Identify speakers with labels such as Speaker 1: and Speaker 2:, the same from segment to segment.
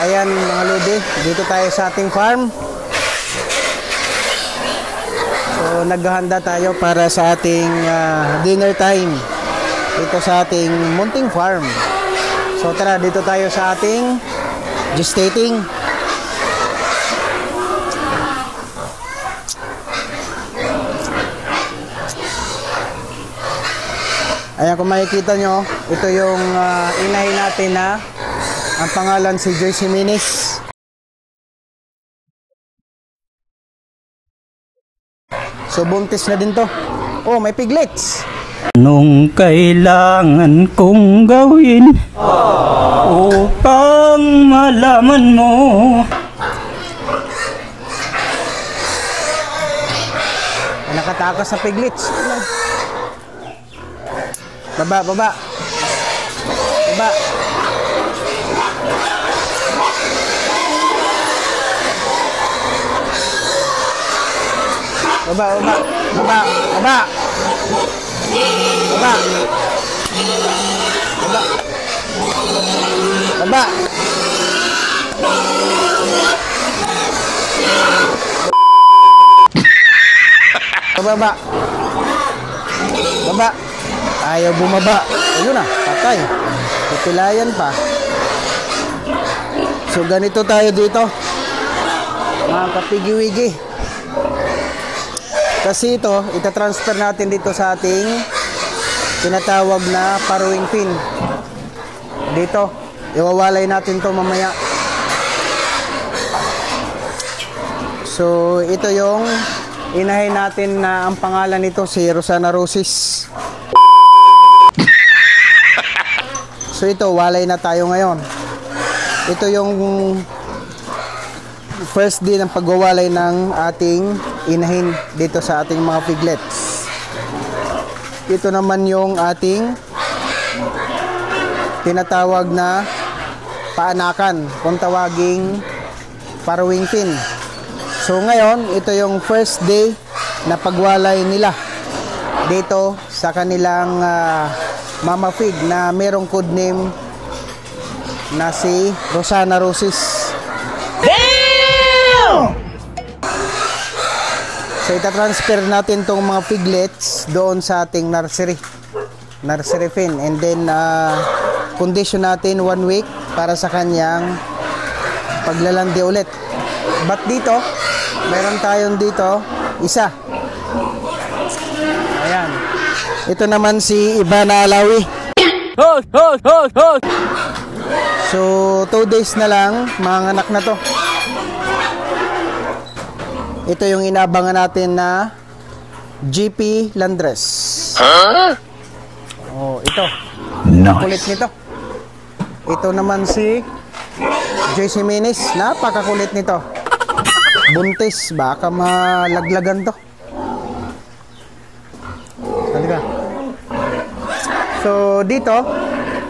Speaker 1: ayan mga lodi, dito tayo sa ating farm. So naghahanda tayo para sa ating dinner time dito sa ating munting farm. So tara, dito tayo sa ating gestating. Ayan, kung makikita nyo, ito yung inahin natin na ang pangalan si Joyce Jimenez. So buntis na din to. Oh, may piglets.
Speaker 2: Anong kailangan kong gawin upang malaman mo?
Speaker 1: Nakatakas sa piglets. Baba, baba. Baba. Baba, baba. Baba, baba. Baba. Baba. Baba. Baba. Baba. Ayaw bumaba. Ayun na, patay. Pipilayan pa. So ganito tayo dito, mga kapigi-wigi. Kasi ito, itatransfer natin dito sa ating tinatawag na farrowing pin. Dito, iwawalay natin to mamaya. So ito yung inahin natin na ang pangalan nito si Rosana Roses. So ito, walay na tayo ngayon. Ito yung first day ng pagwawalay ng ating inahin dito sa ating mga piglets. Ito naman yung ating tinatawag na paanakan, kung tawaging farrowing pin. So ngayon, ito yung first day na pagwalay nila dito sa kanilang mama pig na merong code name na si Rosana Roses. Damn! So itatransfer natin tong mga piglets doon sa ating nursery pin, and then condition natin 1 week para sa kanyang paglalandi ulit. But dito, meron tayong dito isa. Ayan. Ito naman si Ivana Alawi. So 2 days na lang mga anak na to. Ito yung inabangan natin na GP Landres. Oh, ito. Nice. Kulit nito. Ito naman si Joyce Jimenez. Napakakulit nito. Buntis, baka malaglagan to. Halika. So dito,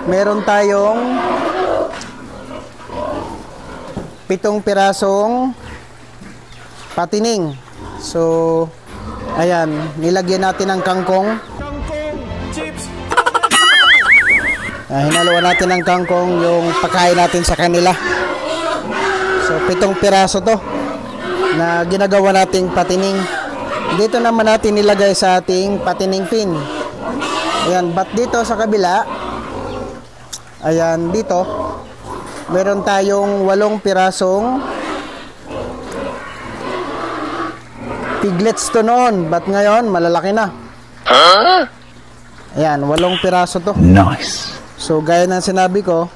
Speaker 1: meron tayong 7 pirasong patining. So ayan, nilagyan natin ng kangkong. Hinaluan natin ng kangkong yung pagkain natin sa kanila. So 7 piraso to na ginagawa nating patining. Dito naman natin nilagay sa ating patining pin. Ayan, but dito sa kabila, ayan, dito meron tayong 8 pirasong piglets to noon, but ngayon malalaki na. Ayan, 8 piraso to.
Speaker 2: Nice.
Speaker 1: So gaya ng sinabi ko,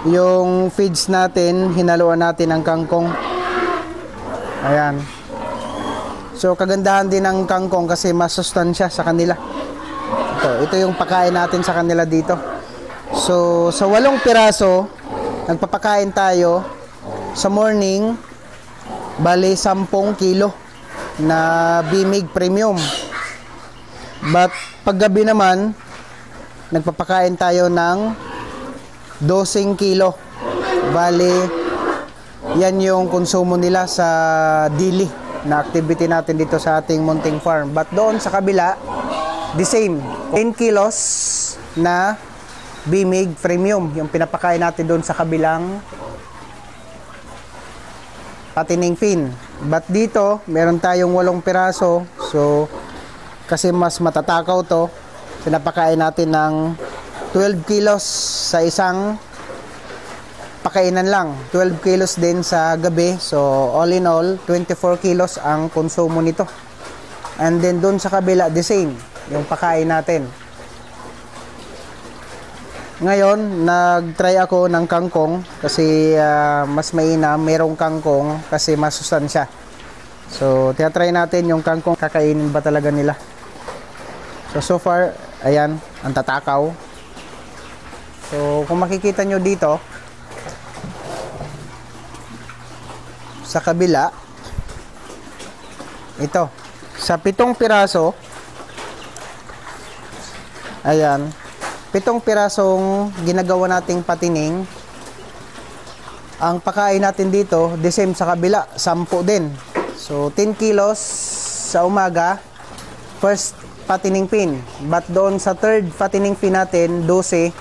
Speaker 1: yung feeds natin, hinaluan natin ng kangkong. Ayan. So kagandahan din ng kangkong kasi masustansya sa kanila. Ito yung pakain natin sa kanila dito. So sa 8 piraso, nagpapakain tayo sa morning, bali 10 kilo na Bimig Premium. But paggabi naman, nagpapakain tayo ng 12 kilo. Bali, yan yung konsumo nila sa daily na activity natin dito sa ating munting farm. But doon sa kabila, the same. 10 kilos na Bimig Premium yung pinapakain natin doon sa kabilang patining fin. But dito, meron tayong 8 piraso. So, kasi mas matatakaw to, pinapakain natin ng 12 kilos sa isang pakainan lang. 12 kilos din sa gabi. So, all in all, 24 kilos ang konsumo nito. And then, dun sa kabila, the same. Yung pakain natin. Ngayon, nag-try ako ng kangkong kasi mas mainam, merong kangkong kasi masustansya. So, tinatry natin yung kangkong, kakainin ba talaga nila. So far, ayan, ang tatakaw. So, kung makikita nyo dito, sa kabila, ito, sa 7 piraso, ayan, 7 pirasong ginagawa nating patining. Ang pakain natin dito, the same sa kabila, 10 din. So, 10 kilos sa umaga, first patining pin. But doon sa third patining pin natin, 12,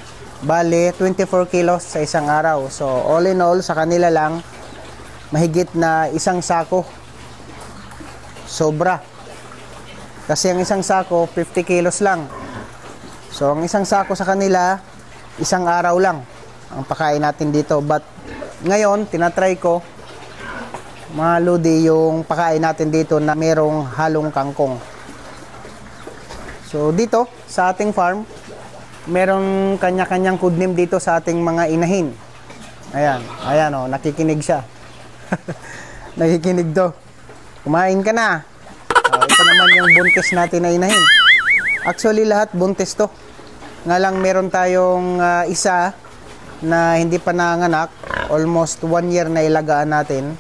Speaker 1: bale, 24 kilos sa isang araw. So, all in all, sa kanila lang, mahigit na isang sako. Sobra. Kasi ang isang sako, 50 kilos lang. So, ang isang sako sa kanila, isang araw lang ang pakain natin dito. But, ngayon, tinatry ko, mga lodi, yung pakain natin dito na merong halong kangkong. So, dito, sa ating farm, merong kanya-kanyang code name dito sa ating mga inahin. Ayan, ayan o, nakikinig siya. Nakikinig do. Kumain ka na. Ito naman yung buntis natin na inahin. Actually, lahat buntis to. Nga lang meron tayong isa na hindi pa nanganak. Almost 1 year na ilagaan natin.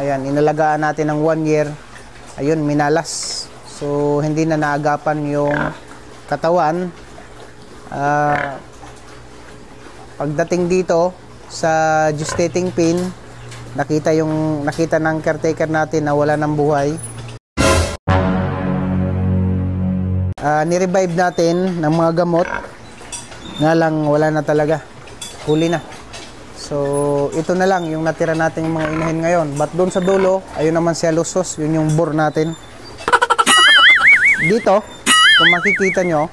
Speaker 1: Ayan, inalagaan natin ng 1 year. Ayun, minalas. So, hindi na naagapan yung katawan. Pagdating dito sa gestating pin, nakita ng caretaker natin na wala ng buhay. Nirevive natin ng mga gamot, nga lang wala na talaga, huli na. So ito na lang yung natira nating mga inahin ngayon. But doon sa dulo, ayun naman si Alusos, yun yung bore natin. Dito, kung makikita nyo,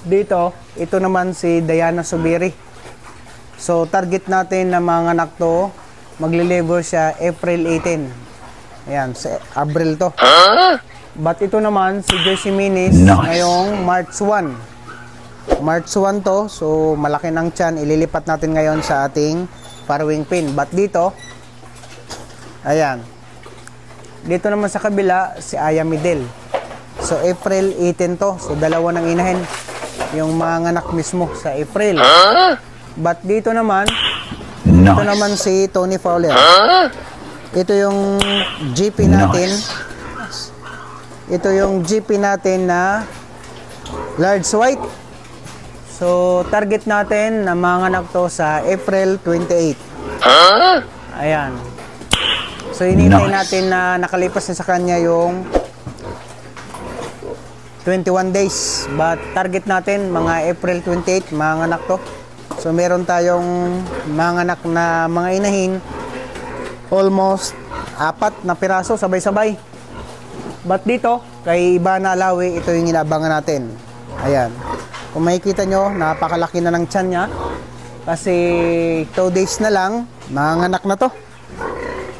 Speaker 1: dito, ito naman si Diana Subiri. So target natin na mga anak to, magle-labor siya April 18. Ayan, sa Abril to. But ito naman, si Jersey Minis, ngayong March 1. March 1 to, so malaki ng tiyan. Ililipat natin ngayon sa ating farrowing pin. But dito, ayan. Dito naman sa kabila, si Aya Midel. So April 18 to. So dalawa ng inahin. Yung mga anak mismo sa April. But dito naman, ito naman si Tony Fowler. Ito yung GP natin. Ito yung GP natin na large white. So, target natin na mga anak to sa April 28. Ayan. So, hinintay natin na nakalipas na sa kanya yung 21 days. But, target natin mga April 28, mga anak to. So, meron tayong mga anak na mga inahin. Almost 4 na piraso, sabay-sabay. But dito, kay Ivana Alawi, ito yung inabangan natin. Ayan. Kung makikita nyo, napakalaki na ng tiyan niya. Kasi 2 days na lang, manganak na to.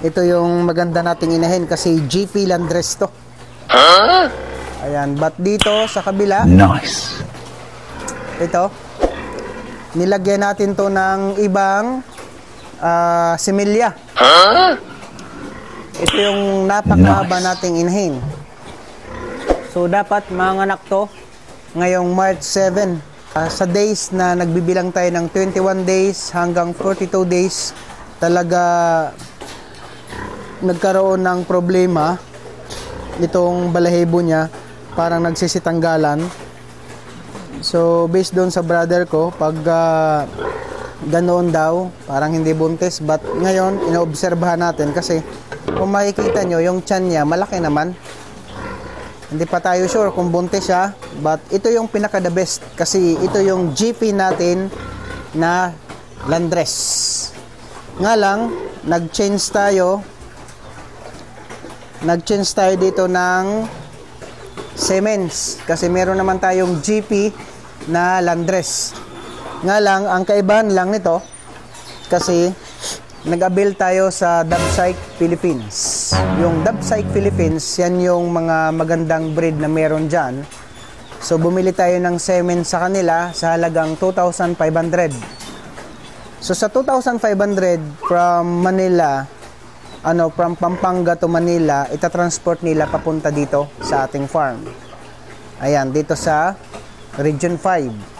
Speaker 1: Ito yung maganda nating inahin kasi GP Landres to. Ayan. But dito, sa kabila, nice. Ito, nilagyan natin to ng ibang similya. Ito yung napakahaba nating inahin. So, dapat manganak to ngayong March 7. Sa days na nagbibilang tayo ng 21 days hanggang 42 days, talaga nagkaroon ng problema itong balahibo niya. Parang nagsisitanggalan. So, based doon sa brother ko, pag ganoon daw, parang hindi buntis. But ngayon, inoobserbahan natin kasi kung makikita nyo, yung tiyan niya, malaki naman. Hindi pa tayo sure kung buntis siya, but ito yung pinaka the best kasi ito yung GP natin na Landdress. Nga lang, nag-change tayo dito ng Siemens kasi meron naman tayong GP na Landdress. Nga lang, ang kaibahan lang nito kasi nag-avail tayo sa Dubsike Philippines. Yung Dubsike Philippines, yan yung mga magandang breed na meron dyan. So, bumili tayo ng semen sa kanila sa halagang 2,500. So, sa 2,500 from Manila, from Pampanga to Manila, itatransport nila papunta dito sa ating farm. Ayan, dito sa Region 5.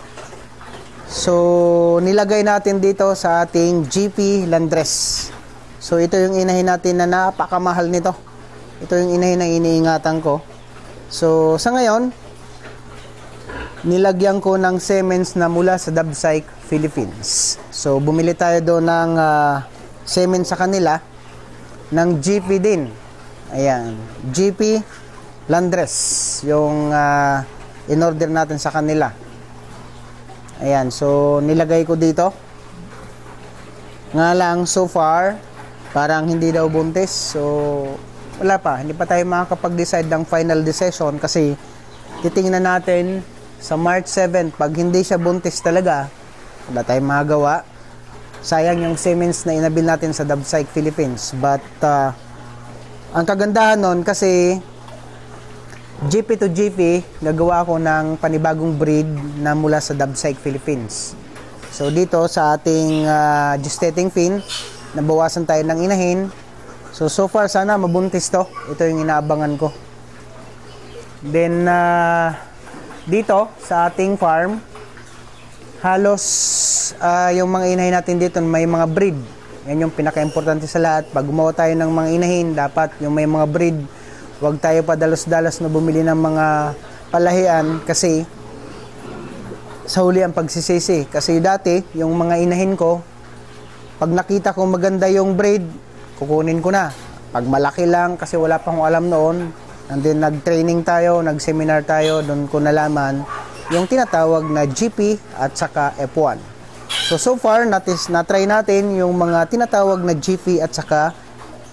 Speaker 1: So, nilagay natin dito sa ating GP Landdress. So, ito yung inahin natin na napakamahal nito. Ito yung inahin na iniingatan ko. So, sa ngayon, nilagyan ko ng semens na mula sa Dubsike Philippines. So, bumili tayo doon ng semen sa kanila ng GP din. Ayan, GP Landdress. Yung in-order natin sa kanila. Ayan, so nilagay ko dito. Nga lang, so far, parang hindi daw buntis. So, wala pa. Hindi pa tayo makakapag-decide ng final decision kasi titingnan natin sa March 7. Pag hindi siya buntis talaga, wala tayong magagawa. Sayang yung semens na inabil natin sa Dubsike Philippines. But, ang kagandahan nun kasi GP to GP, gagawa ako ng panibagong breed na mula sa Dubsike Philippines. So dito sa ating gestating fin, nabawasan tayo ng inahin. So far sana mabuntis to. Ito yung inaabangan ko. Then dito sa ating farm, halos yung mga inahin natin dito may mga breed. Yan yung pinaka-importante sa lahat. Pag gumawa tayo ng mga inahin, dapat yung may mga breed. Huwag tayo padalos-dalos na bumili ng mga palahian kasi sa huli ang pagsisisi. Kasi dati, yung mga inahin ko, pag nakita ko maganda yung breed, kukunin ko na. Pag malaki lang, kasi wala pa akong alam noon, and then nag-training tayo, nag-seminar tayo, doon ko nalaman yung tinatawag na GP at saka F1. So far, na-try natin yung mga tinatawag na GP at saka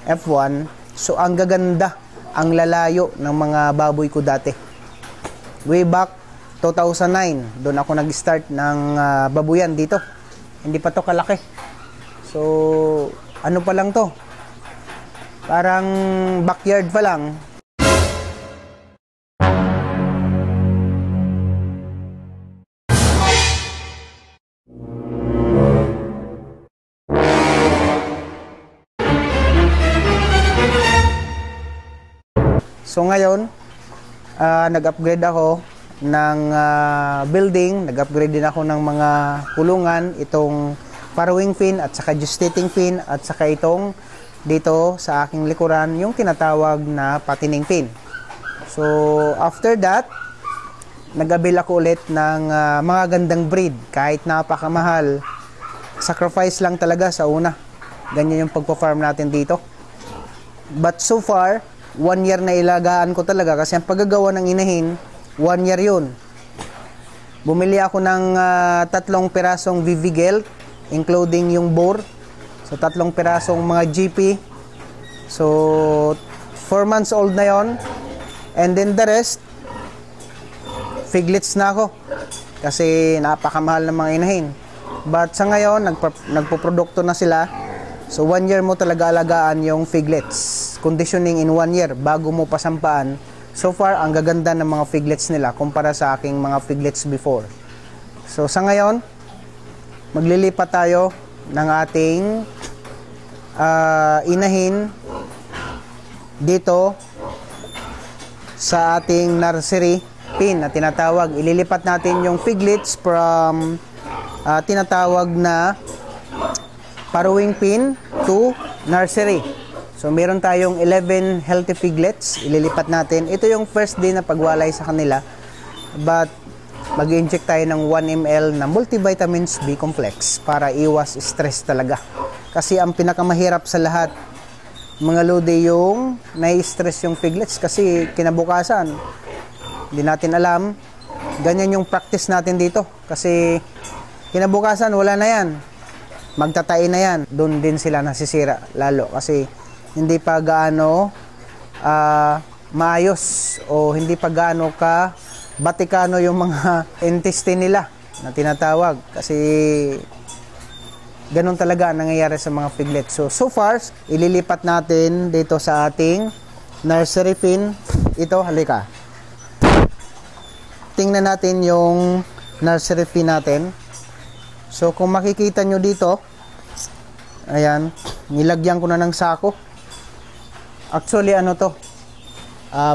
Speaker 1: F1. So, ang gaganda, ang lalayo ng mga baboy ko dati. Way back 2009, doon ako nag-start ng babuyan dito. Hindi pa to kalaki. So, ano pa lang to? Parang backyard pa lang. So ngayon, nag-upgrade ako ng building, nag-upgrade din ako ng mga kulungan, itong farrowing fin at saka gestating fin at saka itong dito sa aking likuran, yung tinatawag na patining fin. So after that, nag-avail ako ulit ng mga gandang breed, kahit napakamahal. Sacrifice lang talaga sa una. Ganyan yung pagpa-farm natin dito. But so far, 1 year na ilagaan ko talaga kasi ang paggagawa ng inahin, 1 year yun. Bumili ako ng 3 pirasong Vivigel, including yung bore. So 3 pirasong mga GP. So 4 months old na yon. And then the rest, figlets na ako. Kasi napakamahal ng mga inahin. But sa ngayon, nagpo-produkto na sila. So 1 year mo talaga alagaan yung figlets. Conditioning in 1 year bago mo pasampaan. So far, ang gaganda ng mga figlets nila kumpara sa aking mga figlets before. So sa ngayon, maglilipat tayo ng ating inahin dito sa ating nursery pin na tinatawag. Ililipat natin yung figlets from tinatawag na farrowing pin to nursery. So, meron tayong 11 healthy piglets. Ililipat natin. Ito yung first day na pagwalay sa kanila. But, mag-inject tayo ng 1 ml na multivitamins B complex para iwas stress talaga. Kasi ang pinakamahirap sa lahat, mga lodi, yung nai-stress yung piglets kasi kinabukasan, hindi natin alam. Ganyan yung practice natin dito. Kasi kinabukasan, wala na yan. Magtatain na yan. Doon din sila nasisira lalo. Kasi hindi pa gaano maayos o hindi pa gaano ka batikano yung mga intestine nila na tinatawag. Kasi ganun talaga ang nangyayari sa mga piglet. So far, ililipat natin dito sa ating nursery fin. Ito, halika. Tingnan natin yung nursery fin natin. So, kung makikita nyo dito, ayan, nilagyan ko na ng sako. Actually, ano to?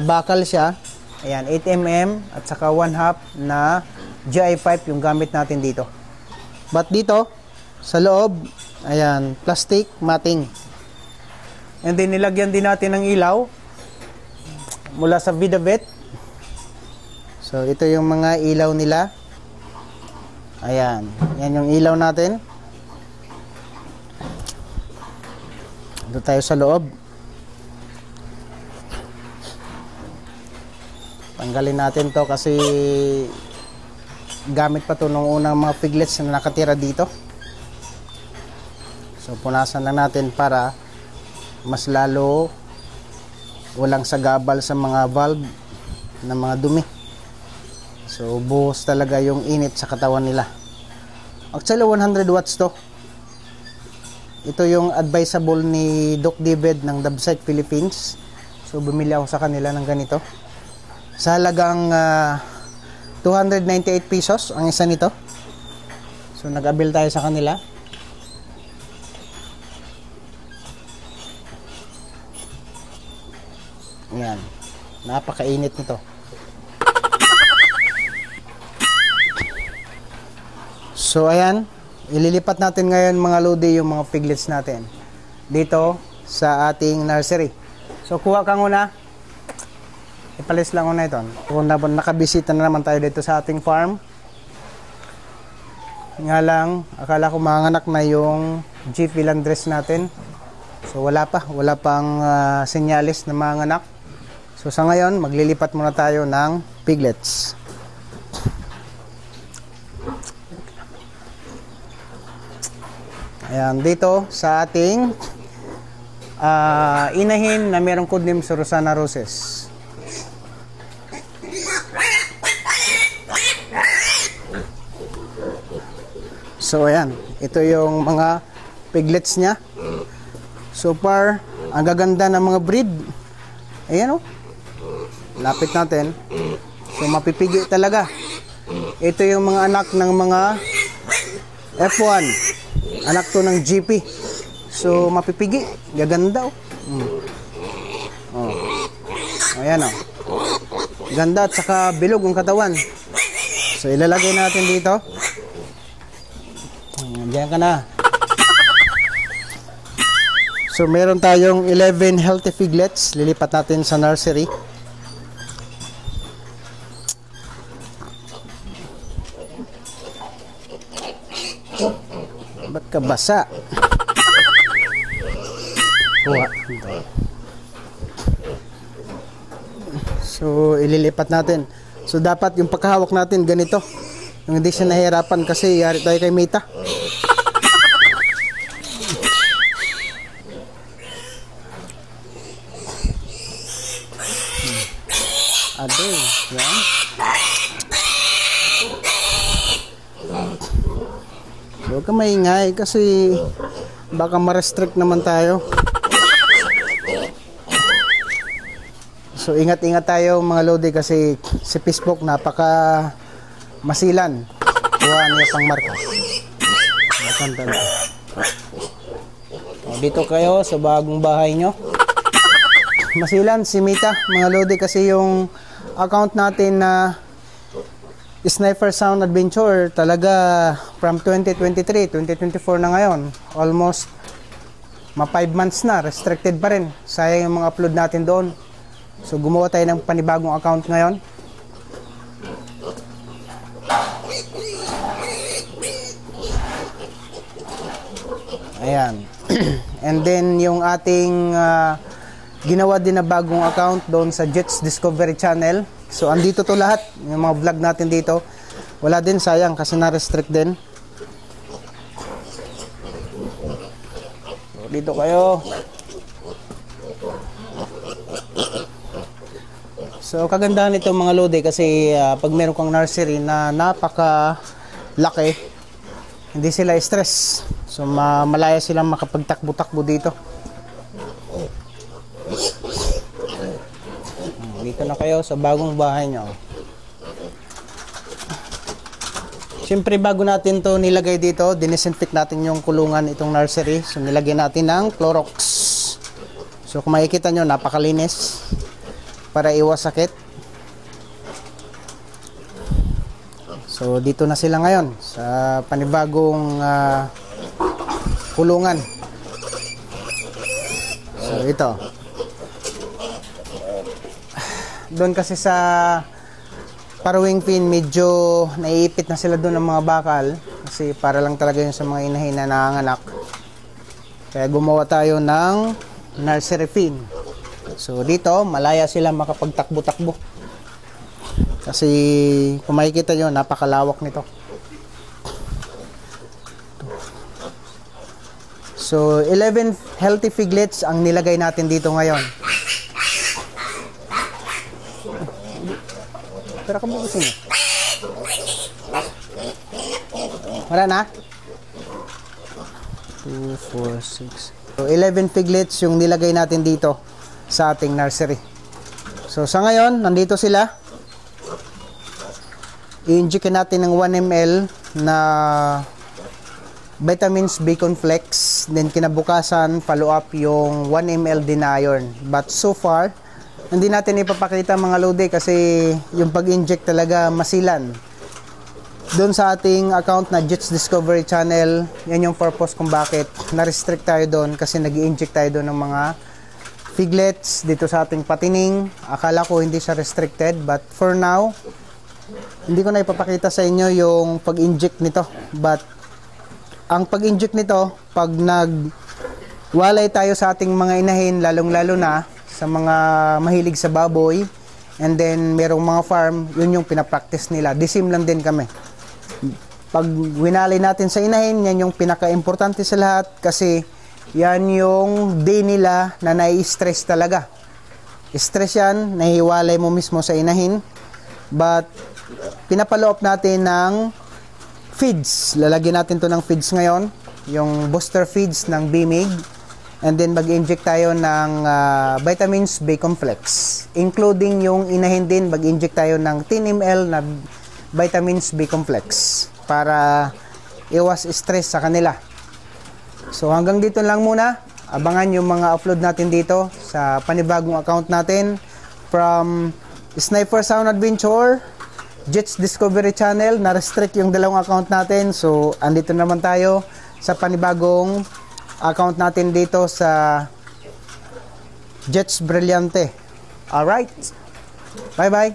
Speaker 1: Bakal siya. Ayan, 8mm at saka 1/2 na GI pipe yung gamit natin dito. But dito, sa loob, ayan, plastic matting. And then, nilagyan din natin ng ilaw mula sa Vidabet. So, ito yung mga ilaw nila. Ayan, yan yung ilaw natin. Dito tayo sa loob. Tanggalin natin to kasi gamit pa to nung unang mga piglets na nakatira dito. So punasan lang natin para mas lalo walang sagabal sa mga valve na mga dumi. So buhos talaga yung init sa katawan nila. Actually 100 watts to. Ito yung advisable ni Doc David ng Dabsite Philippines. So bumili ako sa kanila ng ganito. Sa halagang 298 pesos ang isa nito. So nag-avail tayo sa kanila. Ayan. Napakainit nito. So ayan, ililipat natin ngayon mga lodi yung mga piglets natin dito sa ating nursery. So kuha ka muna. Ipalis lang ko na ito. Kung nakabisita na naman tayo dito sa ating farm. Nga lang, akala ko manganak na yung Jeep Villandres natin. So wala pa. Wala pang senyalis na manganak. So sa ngayon, maglilipat muna tayo ng piglets. Ayan, dito sa ating inahin na merong codename sa Rosana Roses. So ayan, ito yung mga piglets niya. So far, ang gaganda ng mga breed. Ayan o. Lapit natin. So mapipigi talaga. Ito yung mga anak ng mga F1. Anak to ng GP. So mapipigi. Gaganda o. Ayan o. Ganda at saka bilog ang katawan. So ilalagay natin dito. Diyan ka na. So meron tayong 11 healthy piglets. Lilipat natin sa nursery. Ba't ka basa? Kuha. So ililipat natin. So dapat yung pagkahawak natin ganito. Yung hindi siya nahihirapan kasi yari tayo kay Mita. Adoy, yan. So, huwag ka maingay kasi baka ma-restrict naman tayo. So, ingat-ingat tayo mga lodi kasi si Facebook napaka masilan. Kuha niya pang marka. Dito kayo sa bagong bahay nyo. Masilan si Mita mga lodi kasi yung account natin na Sniper Sound Adventure talaga from 2023, 2024 na ngayon. Almost 5 months na, restricted pa rin. Sayang yung mga upload natin doon. So gumawa tayo ng panibagong account ngayon. Ayan. And then yung ating ginawa din na bagong account doon sa Jets Discovery Channel. So andito to lahat, yung mga vlog natin dito. Wala din, sayang kasi na-restrict din. So, dito kayo. So kagandahan nito mga lodi kasi pag meron kang nursery na napaka laki, hindi sila stress. So malaya silang makapagtakbo-takbo dito. Dito na kayo sa bagong bahay nyo. Siyempre bago natin to nilagay dito, dinisinfect natin yung kulungan itong nursery. So nilagyan natin ng Clorox. So kung makikita nyo, napakalinis para iwas sakit. So dito na sila ngayon sa panibagong kulungan. So ito. Doon kasi sa parawing fin, medyo naiipit na sila doon ng mga bakal kasi para lang talaga yun sa mga inahin na nanganganak. Kaya gumawa tayo ng nursery fin. So dito, malaya sila makapagtakbo-takbo. Kasi kung makikita nyo, napakalawak nito. So 11 healthy piglets ang nilagay natin dito ngayon. Pero kung bukusin mo. Wala na? 2, 4, 6. So 11 piglets yung nilagay natin dito sa ating nursery. So sa ngayon, nandito sila. I-inject natin ng 1 ml na vitamins Bacon Flex. Then kinabukasan, follow up yung 1 ml din na iron. But so far, hindi natin ipapakita mga lodi kasi yung pag-inject talaga masilan. Doon sa ating account na Jets Discovery Channel, yan yung purpose kung bakit na-restrict tayo doon kasi nag-i-inject tayo doon ng mga piglets dito sa ating patining. Akala ko hindi siya restricted but for now, hindi ko na ipapakita sa inyo yung pag-inject nito. But ang pag-inject nito, pag nagwalay tayo sa ating mga inahin, lalong-lalo na sa mga mahilig sa baboy, and then merong mga farm, yun yung pinapractice nila. The same lang din kami. Pag winalay natin sa inahin, yan yung pinaka-importante sa lahat kasi yan yung day nila na nai-stress talaga. Stress yan, nahiwalay mo mismo sa inahin. But pinapalo up natin ng feeds. Lalagyan natin to ng feeds ngayon, yung booster feeds ng BMIG. And then mag-inject tayo ng vitamins Bacon Flex. Including yung inahin din, mag-inject tayo ng 10 ml na vitamins Bacon Flex para iwas stress sa kanila. So hanggang dito lang muna. Abangan yung mga upload natin dito sa panibagong account natin from Sniper Sound Adventure, Jets Discovery Channel. Na-restrict yung dalawang account natin. So andito naman tayo sa panibagong account natin dito sa Jets Brillante. Alright. Bye-bye.